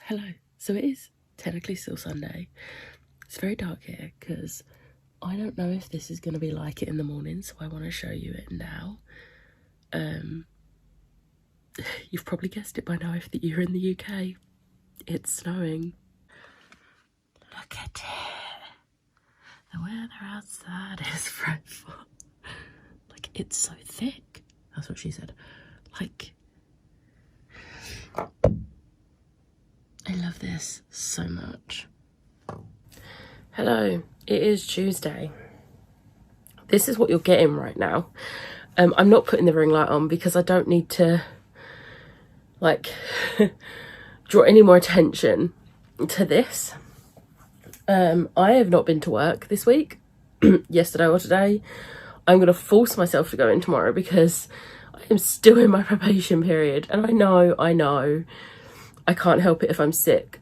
Hello. So it is technically still Sunday. It's very dark here because I don't know if this is going to be like it in the morning, so I want to show you it now. You've probably guessed it by now if you're in the UK. It's snowing. Look at it. The weather outside is frightful. Like, it's so thick. That's what she said. Like, I love this so much. Hello, it is Tuesday. This is what you're getting right now. I'm not putting the ring light on because I don't need to, like, draw any more attention to this. I have not been to work this week, yesterday or today. I'm going to force myself to go in tomorrow because I am still in my probation period. And I know, I can't help it if I'm sick.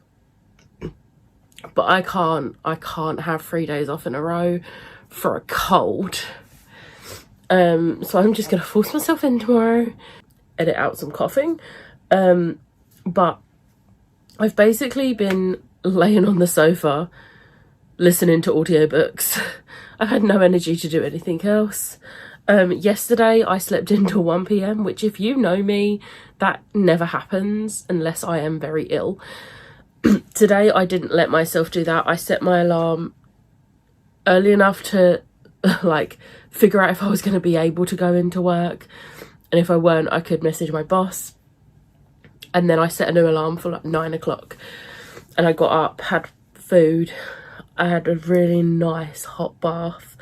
But I can't have 3 days off in a row for a cold. So I'm just going to force myself in tomorrow, edit out some coughing. But I've basically been laying on the sofa listening to audiobooks. I've had no energy to do anything else. Yesterday I slept until 1 p.m, which, if you know me, that never happens unless I am very ill. Today I didn't let myself do that. I set my alarm early enough to like figure out if I was going to be able to go into work, and if I weren't, I could message my boss. And then I set a new alarm for like 9 o'clock, and I got up, had food, I had a really nice hot bath.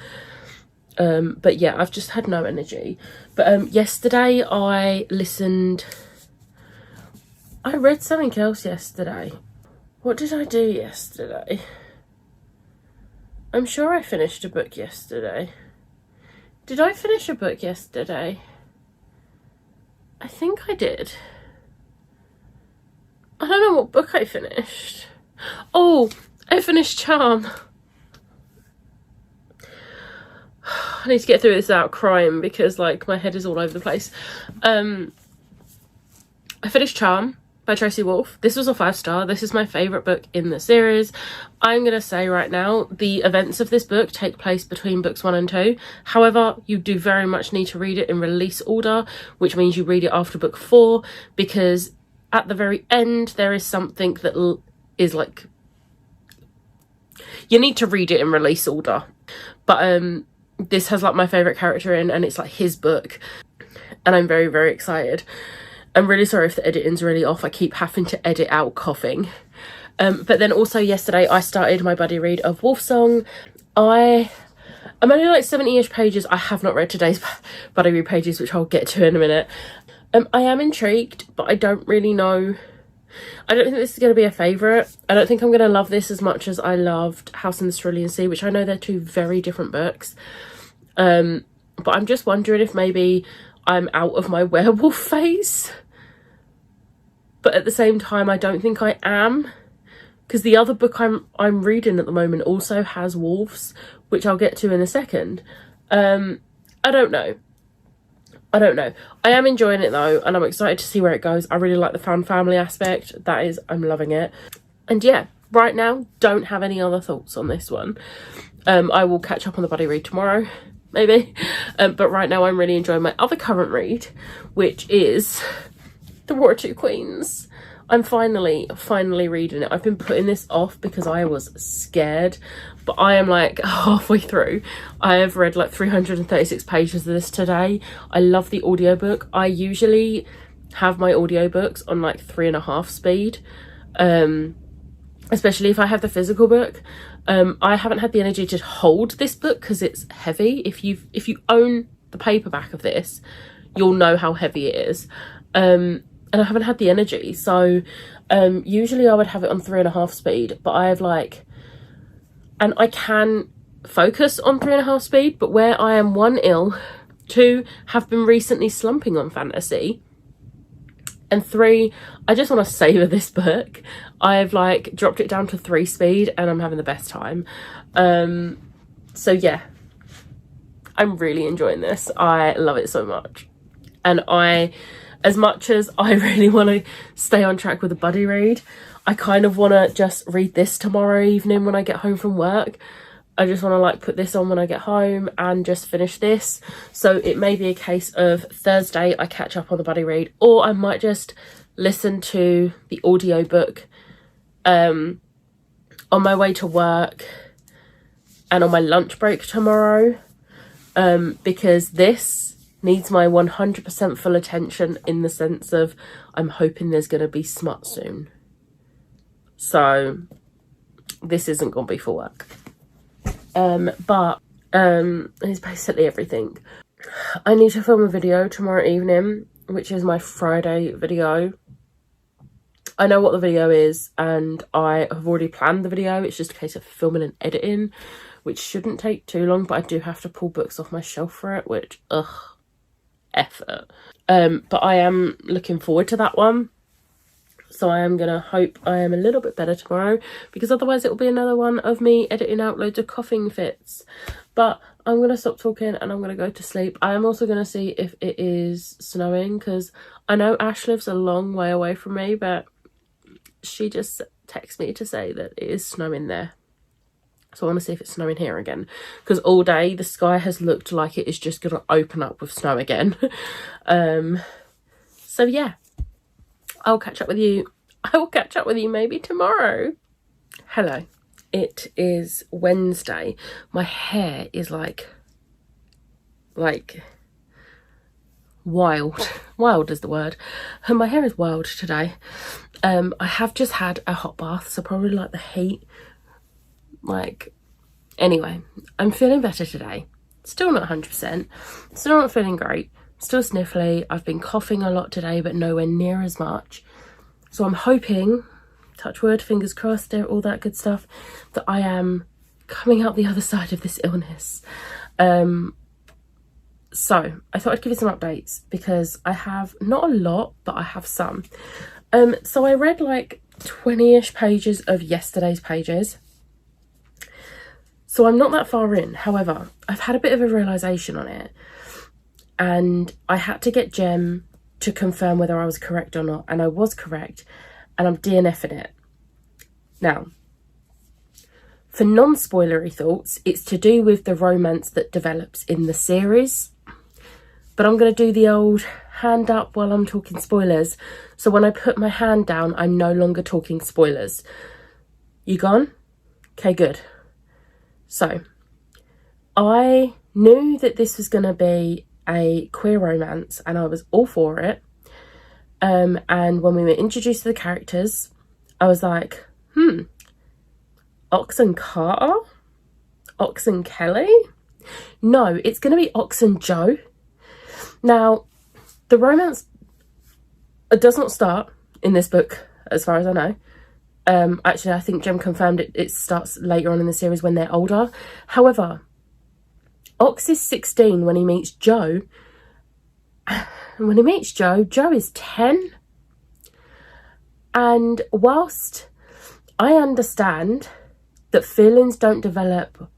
But yeah, I've just had no energy. But yesterday I read something else yesterday. What did I do yesterday? I'm sure I finished a book yesterday. Did I finish a book yesterday? I think I did. I don't know what book I finished. Oh, I finished Charm. I need to get through this without crying because, like, my head is all over the place. I finished Charm by Tracy Wolff. This was a 5-star. This is my favourite book in the series. I'm going to say right now, the events of this book take place between books 1 and 2. However, you do very much need to read it in release order, which means you read it after book 4, because at the very end, there is something that is like, you need to read it in release order. But this has like my favourite character in, and it's like his book, and I'm very, very excited. I'm really sorry if the editing's really off. I keep having to edit out coughing. But then also yesterday I started my buddy read of Wolfsong. I'm only like 70-ish pages. I have not read today's buddy read pages, which I'll get to in a minute. I am intrigued, but I don't really know. I don't think this is going to be a favourite. I don't think I'm going to love this as much as I loved House in the Cerulean Sea, which I know they're two very different books. But I'm just wondering if maybe I'm out of my werewolf phase. But at the same time, I don't think I am, because the other book I'm reading at the moment also has wolves, which I'll get to in a second. I don't know. I am enjoying it though, and I'm excited to see where it goes. I really like the found family aspect. I'm loving it. And yeah, right now, don't have any other thoughts on this one. I will catch up on the buddy read tomorrow, maybe. But right now, I'm really enjoying my other current read, which is The War of Two Queens. I'm finally reading it. I've been putting this off because I was scared, but I am like halfway through. I have read like 336 pages of this today. I love the audiobook. I usually have my audiobooks on like 3.5 speed, especially if I have the physical book. I haven't had the energy to hold this book because it's heavy. If you own the paperback of this, you'll know how heavy it is. And I haven't had the energy, so usually I would have it on 3.5 speed, but I have like, and I can focus on 3.5 speed, but where I am 1, ill, 2, have been recently slumping on fantasy, and 3, I just want to savour this book. I've like dropped it down to 3 speed and I'm having the best time. So yeah, I'm really enjoying this. I love it so much. And as much as I really want to stay on track with a buddy read, I kind of want to just read this tomorrow evening when I get home from work. I just want to like put this on when I get home and just finish this. So it may be a case of Thursday I catch up on the buddy read, or I might just listen to the audiobook on my way to work and on my lunch break tomorrow, because this needs my 100% full attention, in the sense of I'm hoping there's going to be smut soon. So this isn't going to be for work. But it's basically everything. I need to film a video tomorrow evening, which is my Friday video. I know what the video is and I have already planned the video. It's just a case of filming and editing, which shouldn't take too long, but I do have to pull books off my shelf for it, which, effort. But I am looking forward to that one. So I am going to hope I am a little bit better tomorrow, because otherwise it will be another one of me editing out loads of coughing fits. But I'm going to stop talking and I'm going to go to sleep. I am also going to see if it is snowing, because I know Ash lives a long way away from me, but she just texted me to say that it is snowing there. So I want to see if it's snowing here again, because all day the sky has looked like it is just going to open up with snow again. So yeah. I'll catch up with you. I will catch up with you maybe tomorrow. Hello. It is Wednesday. My hair is like wild. Wild is the word. And my hair is wild today. I have just had a hot bath, so probably like the heat. Anyway, I'm feeling better today. Still not 100%. Still not feeling great. Still sniffly. I've been coughing a lot today, but nowhere near as much. So I'm hoping, touch wood, fingers crossed, all that good stuff, that I am coming out the other side of this illness. So I thought I'd give you some updates, because I have not a lot, but I have some. So I read like 20-ish pages of yesterday's pages. So I'm not that far in. However, I've had a bit of a realisation on it. And I had to get Jem to confirm whether I was correct or not. And I was correct. And I'm DNFing it. Now, for non-spoilery thoughts, it's to do with the romance that develops in the series. But I'm going to do the old hand up while I'm talking spoilers. So when I put my hand down, I'm no longer talking spoilers. You gone? Okay, good. So, I knew that this was going to be a queer romance and I was all for it. And when we were introduced to the characters, I was like, Ox and Carter? Ox and Kelly? No, it's going to be Ox and Joe. Now, the romance does not start in this book, as far as I know. Actually, I think Jem confirmed it starts later on in the series when they're older. However, Ox is 16 when he meets Joe. And when he meets Joe, Joe is 10. And whilst I understand that feelings don't develop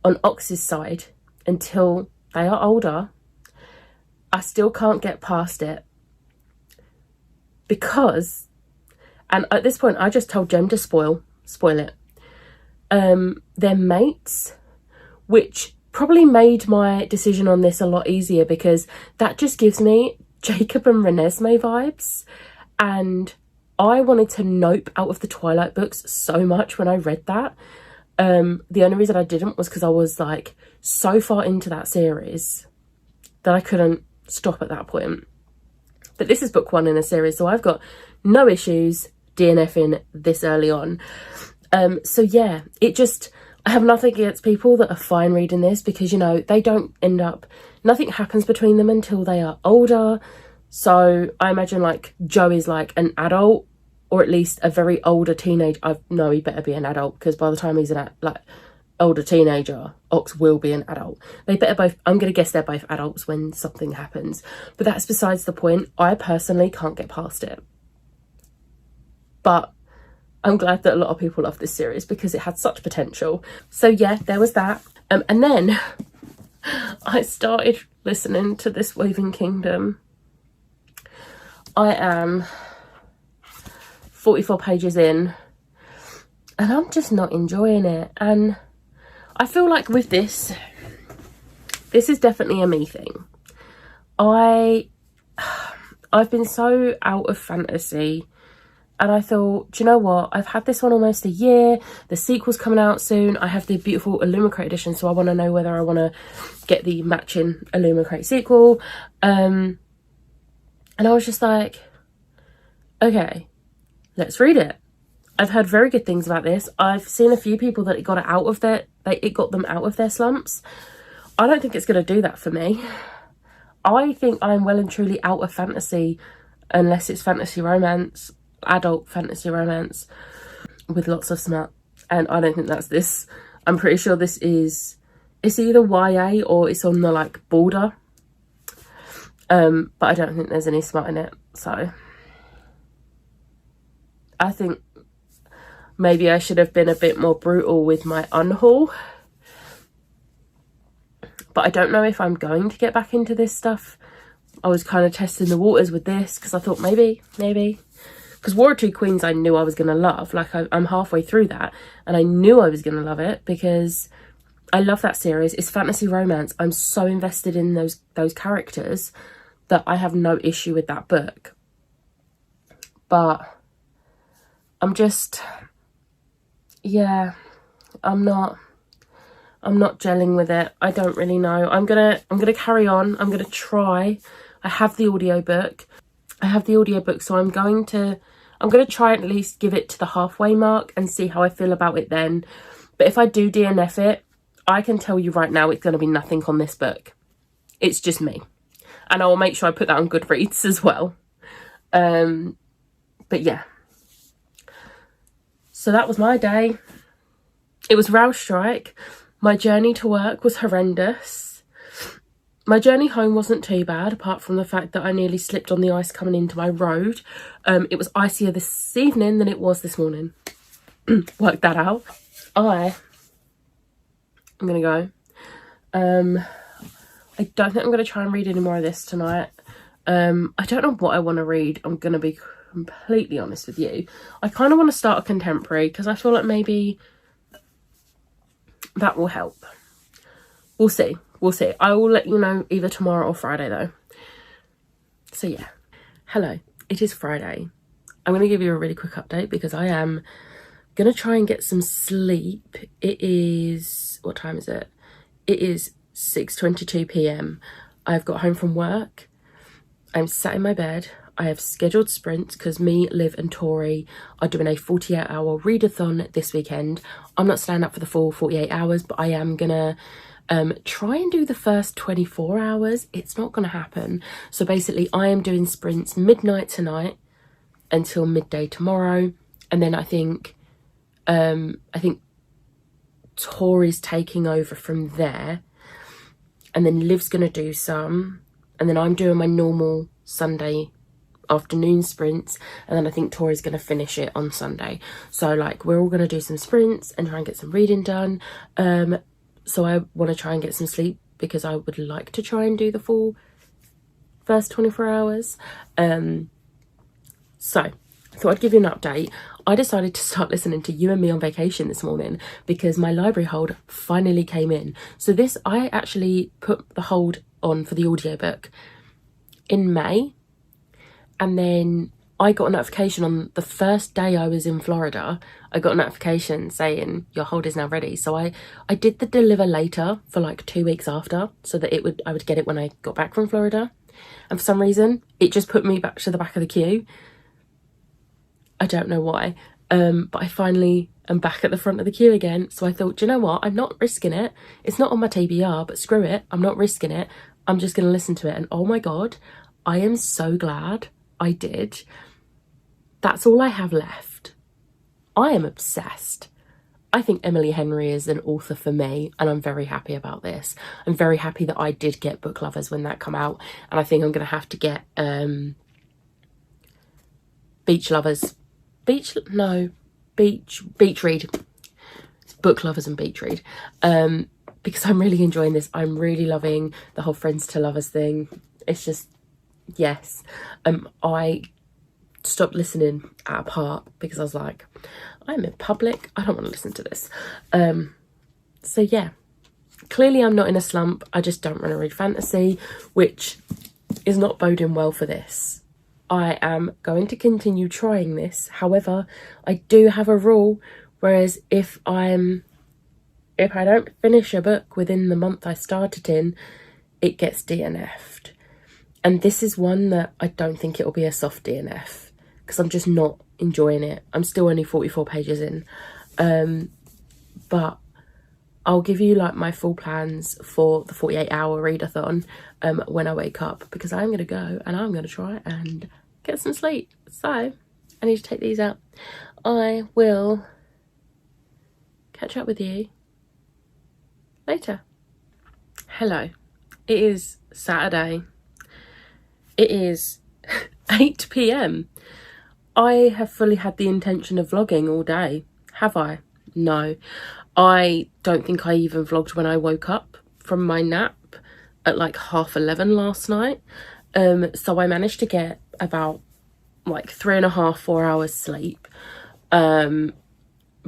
on Ox's side until they are older, I still can't get past it. Because, and at this point, I just told Jem to spoil it. They're mates, which probably made my decision on this a lot easier, because that just gives me Jacob and Renesmee vibes. And I wanted to nope out of the Twilight books so much when I read that. The only reason I didn't was because I was like so far into that series that I couldn't stop at that point. But this is book 1 in a series, so I've got no issues DNFing this early on. So yeah, I have nothing against people that are fine reading this, because, you know, they don't end up, nothing happens between them until they are older. So I imagine like Joe is like an adult, or at least a very older teenager. No, he better be an adult, because by the time he's an older teenager, Ox will be an adult. They better both, I'm going to guess they're both adults when something happens. But that's besides the point. I personally can't get past it. But I'm glad that a lot of people love this series, because it had such potential. So yeah, there was that. And then I started listening to This Weaving Kingdom. I am 44 pages in, and I'm just not enjoying it. And I feel like with this is definitely a me thing. I've been so out of fantasy, and I thought, do you know what? I've had this one almost a year. The sequel's coming out soon. I have the beautiful Illumicrate edition, so I want to know whether I want to get the matching Illumicrate sequel. And I was just like, okay, let's read it. I've heard very good things about this. I've seen a few people that it got them out of their slumps. I don't think it's going to do that for me. I think I'm well and truly out of fantasy, unless it's fantasy romance, adult fantasy romance with lots of smut, and I don't think that's this. I'm pretty sure this is, it's either YA or it's on the like border, but I don't think there's any smut in it. So I think maybe I should have been a bit more brutal with my unhaul, but I don't know if I'm going to get back into this stuff. I was kind of testing the waters with this because I thought maybe, because War of Two Queens I knew I was going to love. Like I'm halfway through that and I knew I was going to love it because I love that series. It's fantasy romance. I'm so invested in those characters that I have no issue with that book. But I'm just, yeah, I'm not gelling with it. I don't really know. I'm gonna carry on. I'm gonna try. I have the audiobook, so I'm gonna try and at least give it to the halfway mark and see how I feel about it then. But if I do DNF it, I can tell you right now it's gonna be nothing on this book. It's just me, and I will make sure I put that on Goodreads as well. But yeah, so that was my day. It was rail strike. My journey to work was horrendous. My journey home wasn't too bad, apart from the fact that I nearly slipped on the ice coming into my road. It was icier this evening than it was this morning. Work that out. I'm going to go. I don't think I'm going to try and read any more of this tonight. I don't know what I want to read. I'm going to be completely honest with you. I kind of want to start a contemporary because I feel like maybe that will help. We'll see. I will let you know either tomorrow or Friday though. So yeah. Hello, it is Friday. I'm going to give you a really quick update because I am going to try and get some sleep. It is, what time is it? It is 6:22 p.m. I've got home from work. I'm sat in my bed. I have scheduled sprints because me, Liv and Tori are doing a 48-hour readathon this weekend. I'm not staying up for the full 48 hours, but I am going to try and do the first 24 hours. It's not going to happen. So basically, I am doing sprints midnight tonight until midday tomorrow. And then I think Tori's taking over from there. And then Liv's going to do some. And then I'm doing my normal Sunday afternoon sprints, and then I think Tori's going to finish it on Sunday. So like we're all going to do some sprints and try and get some reading done. So I want to try and get some sleep because I would like to try and do the full first 24 hours. So I thought I'd give you an update. I decided to start listening to You and Me on Vacation this morning because my library hold finally came in. So this, I actually put the hold on for the audiobook in May. And then I got a notification on the first day I was in Florida. I got a notification saying your hold is now ready. So I did the deliver later for like 2 weeks after, so that I would get it when I got back from Florida. And for some reason, it just put me back to the back of the queue. I don't know why. But I finally am back at the front of the queue again. So I thought, do you know what? I'm not risking it. It's not on my TBR, but screw it. I'm not risking it. I'm just going to listen to it. And oh my God, I am so glad I did. That's all I have left. I am obsessed. I think Emily Henry is an author for me, and I'm very happy about this. I'm very happy that I did get Book Lovers when that come out, and I think I'm going to have to get Beach Read. It's Book Lovers and Beach Read. Because I'm really enjoying this. I'm really loving the whole friends to lovers thing. It's just, yes. I stopped listening at a part because I was like, I'm in public, I don't want to listen to this. So yeah, clearly I'm not in a slump. I just don't want to read fantasy, which is not boding well for this. I am going to continue trying this. However, I do have a rule, whereas if I don't finish a book within the month I started in, it gets DNF'd. And this is one that I don't think it'll be a soft DNF, because I'm just not enjoying it. I'm still only 44 pages in. But I'll give you like my full plans for the 48-hour readathon when I wake up, because I'm going to go and I'm going to try and get some sleep. So I need to take these out. I will catch up with you later. Hello. It is Saturday. It is 8 p.m. I have fully had the intention of vlogging all day. Have I? No. I don't think I even vlogged when I woke up from my nap at like 11:30 last night. So I managed to get about like 3.5, 4 hours sleep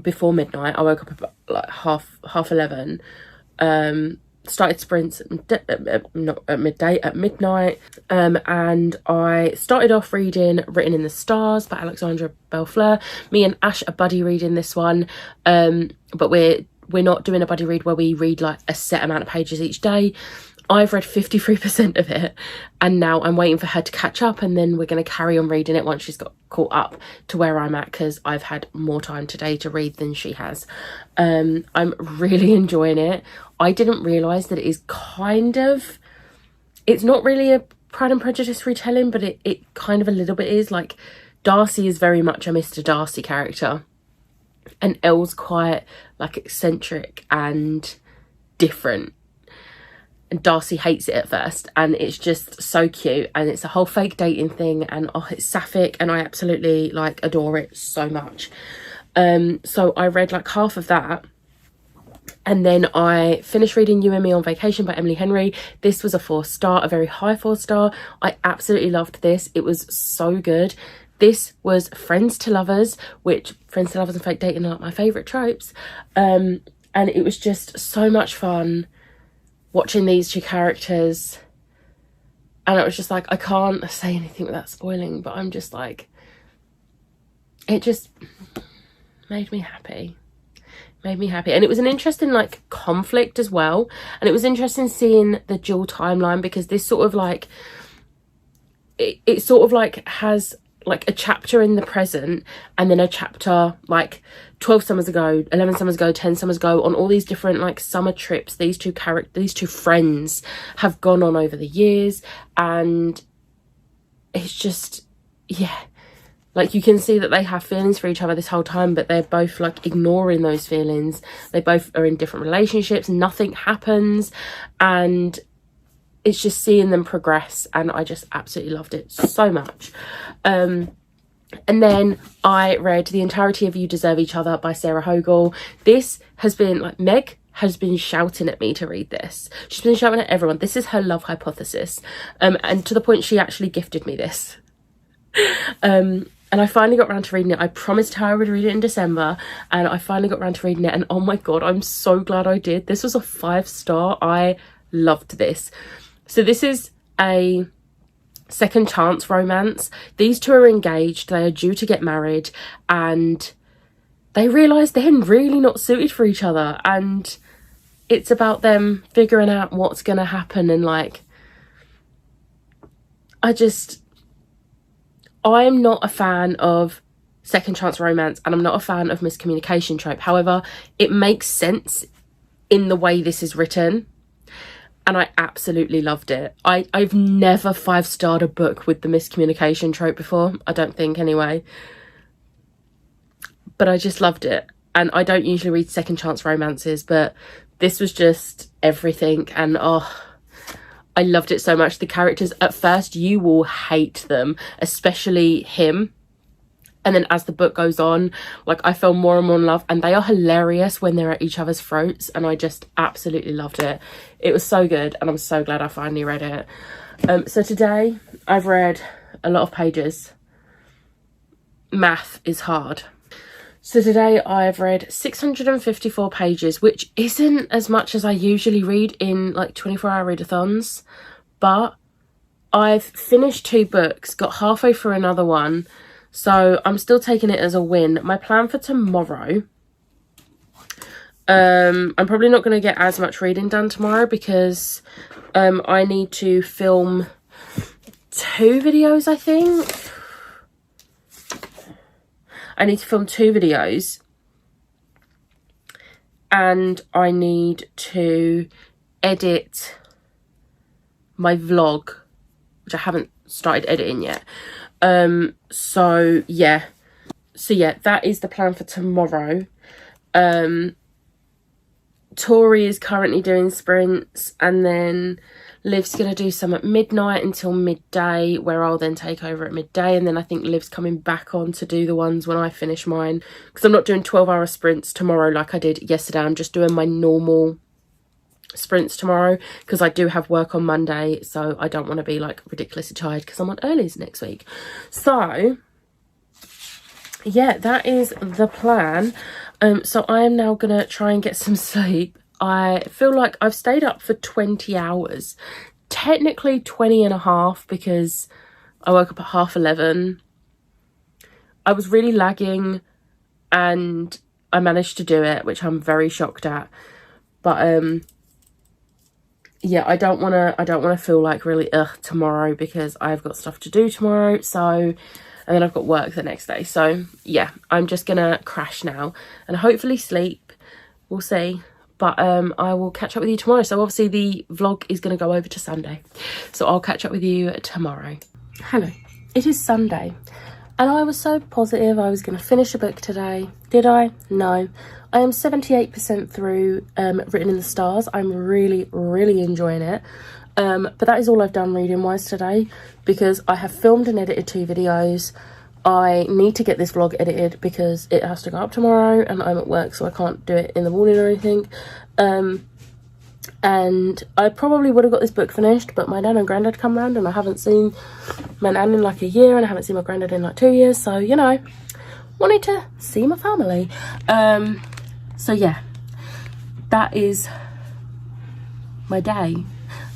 before midnight. I woke up about like half 11. Started sprints not at midday, at midnight, and I started off reading Written in the Stars by Alexandra Bellefleur. Me and Ash are buddy reading this one, but we're not doing a buddy read where we read like a set amount of pages each day. I've read 53% of it, and now I'm waiting for her to catch up, and then we're going to carry on reading it once she's got caught up to where I'm at, because I've had more time today to read than she has. I'm really enjoying it. I didn't realise that it is it's not really a Pride and Prejudice retelling, but it kind of a little bit is. Like, Darcy is very much a Mr. Darcy character, and Elle's quite like eccentric and different. And Darcy hates it at first, and it's just so cute, and it's a whole fake dating thing, and oh, it's sapphic, and I absolutely like adore it so much. So I read like half of that, and then I finished reading You and Me on Vacation by Emily Henry. This was a 4-star, a very high 4-star. I absolutely loved this. It was so good. This was Friends to Lovers, which Friends to Lovers and fake dating are like my favourite tropes. And it was just so much fun watching these two characters, and it was just like, I can't say anything without spoiling, but I'm just like, it just made me happy. And it was an interesting like conflict as well, and it was interesting seeing the dual timeline, because this sort of like it sort of like has like a chapter in the present, and then a chapter like 12 summers ago, 11 summers ago, 10 summers ago, on all these different like summer trips these two friends have gone on over the years. And it's just, yeah, like you can see that they have feelings for each other this whole time, but they're both like ignoring those feelings. They both are in different relationships, nothing happens, and it's just seeing them progress, and I just absolutely loved it so much. And then I read the entirety of You Deserve Each Other by Sarah Hogle. This has been like, Meg has been shouting at me to read this. She's been shouting at everyone. This is her love hypothesis, and to the point she actually gifted me this. And I finally got around to reading it. I promised her I would read it in December, and I finally got around to reading it, and oh my god, I'm so glad I did. This was a 5-star. I loved this. So this is a second chance romance. These two are engaged, they are due to get married, and they realise they're really not suited for each other, and it's about them figuring out what's going to happen. And like, I'm not a fan of second chance romance, and I'm not a fan of miscommunication trope. However, it makes sense in the way this is written, and I absolutely loved it. I've never 5-starred a book with the miscommunication trope before, I don't think anyway. But I just loved it. And I don't usually read second chance romances, but this was just everything. And oh, I loved it so much. The characters, at first you will hate them, especially him. And then as the book goes on, like, I fell more and more in love, and they are hilarious when they're at each other's throats, and I just absolutely loved it. It was so good, and I'm so glad I finally read it. So today I've read a lot of pages. math is hard. So today I've read 654 pages, which isn't as much as I usually read in like 24-hour readathons, but I've finished 2 books, got halfway through another one, so I'm still taking it as a win. My plan for tomorrow, I'm probably not going to get as much reading done tomorrow because I need to film 2 videos, I think. I need to film 2 videos and I need to edit my vlog, which I haven't started editing yet. So yeah, that is the plan for tomorrow. Tori is currently doing sprints, and then Liv's gonna do some at midnight until midday, where I'll then take over at midday, and then I think Liv's coming back on to do the ones when I finish mine, because I'm not doing 12-hour sprints tomorrow like I did yesterday. I'm just doing my normal sprints tomorrow because I do have work on Monday, so I don't want to be like ridiculously tired because I'm on earlies next week. So yeah, that is the plan. So I am now gonna try and get some sleep. I feel like I've stayed up for 20 hours, technically 20 and a half because I woke up at 11:30. I was really lagging and I managed to do it, which I'm very shocked at. But yeah, I don't want to feel like really tomorrow because I've got stuff to do tomorrow. So, and then I've got work the next day. So yeah, I'm just gonna crash now and hopefully sleep. We'll see. But I will catch up with you tomorrow. So obviously the vlog is going to go over to Sunday. So I'll catch up with you tomorrow. Hello, it is Sunday. And I was so positive I was going to finish a book today. Did I? No. I am 78% through Written in the Stars. I'm really, really enjoying it. But that is all I've done reading-wise today, because I have filmed and edited 2 videos. I need to get this vlog edited because it has to go up tomorrow and I'm at work, so I can't do it in the morning or anything. And I probably would have got this book finished, but my nan and granddad come round and I haven't seen my nan in like a year and I haven't seen my granddad in like 2 years, so you know, wanted to see my family. So yeah, that is my day.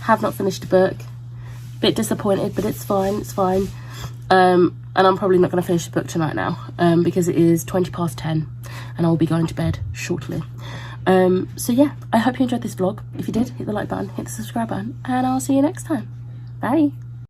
Have not finished a book, bit disappointed, but it's fine. And I'm probably not going to finish the book tonight now, because it is 10:20 and I'll be going to bed shortly. So yeah, I hope you enjoyed this vlog. If you did, hit the like button, hit the subscribe button, and I'll see you next time. Bye.